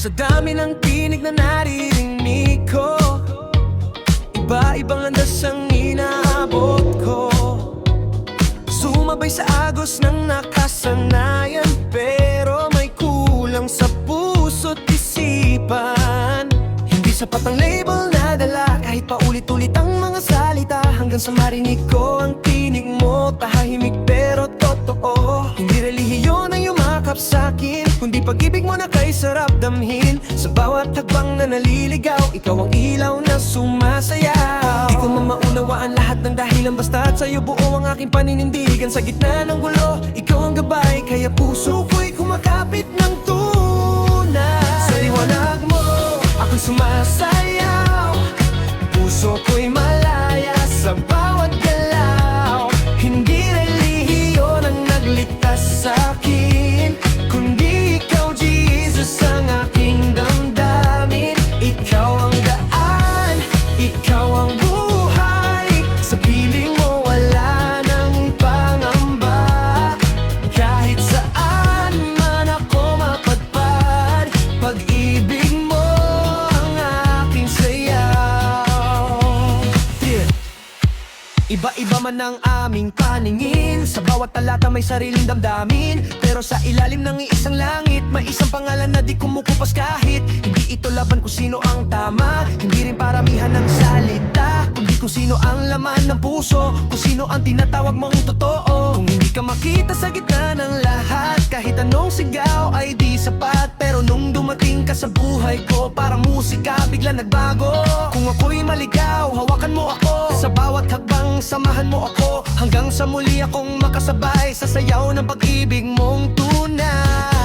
Sa dami ng tinig na naririnig ko, iba-ibang landas ang inaabot ko. Sumabay sa agos ng nakasanayan, pero may kulang sa puso't isipan. Hindi sapat ang label na dala, kahit paulit-ulit ang mga salita. Hanggang sa marinig ko ang tinig mo, tahimik pero totoo. Hindi relihiyon ang yumakap sa'kin, kundi pag-ibig mo na kay sarap damhin. Sa bawat hakbang na naliligaw, ikaw ang ilaw na sumasayaw. Di ko man maunawaan lahat ng dahilan, basta't sa'yo buo ang aking paninindigan. Sa gitna ng gulo, ikaw ang gabay, kaya puso ko'y kumakapit ng tunay. Sa liwanag mo, ako'y sumasayaw, puso ko'y malaya sa bawat galaw. Hindi relihiyon ang nagligtas sa'kin, kundi ikaw, Jesus, ang aking damdamin. Ikaw ang daan, ikaw ang buhay, sa piling mo wala nang pangamba. Kahit saan man ako mapadpad, pag-ibig mo ang aking sayaw. Iba-iba man ang aming paningin, sa bawat talata may sariling damdamin. Pero sa ilalim ng iisang langit, may isang pangalan na di kumukupas kahit. Hindi ito laban kung sino ang tama, hindi rin paramihan ng salita, kundi kung sino ang laman ng puso, kung sino ang tinatawag mong totoo. Kung hindi ka makita sa gitna ng lahat, kahit anong sigaw ay di sapat. Pero nung dumating ka sa buhay ko, parang musika bigla nagbago. Kung ako'y maligaw, hawakan mo ako, sa bawat hakbang samahan mo ako, hanggang sa muli akong makasabay sa sayaw ng pag-ibig mong tunay.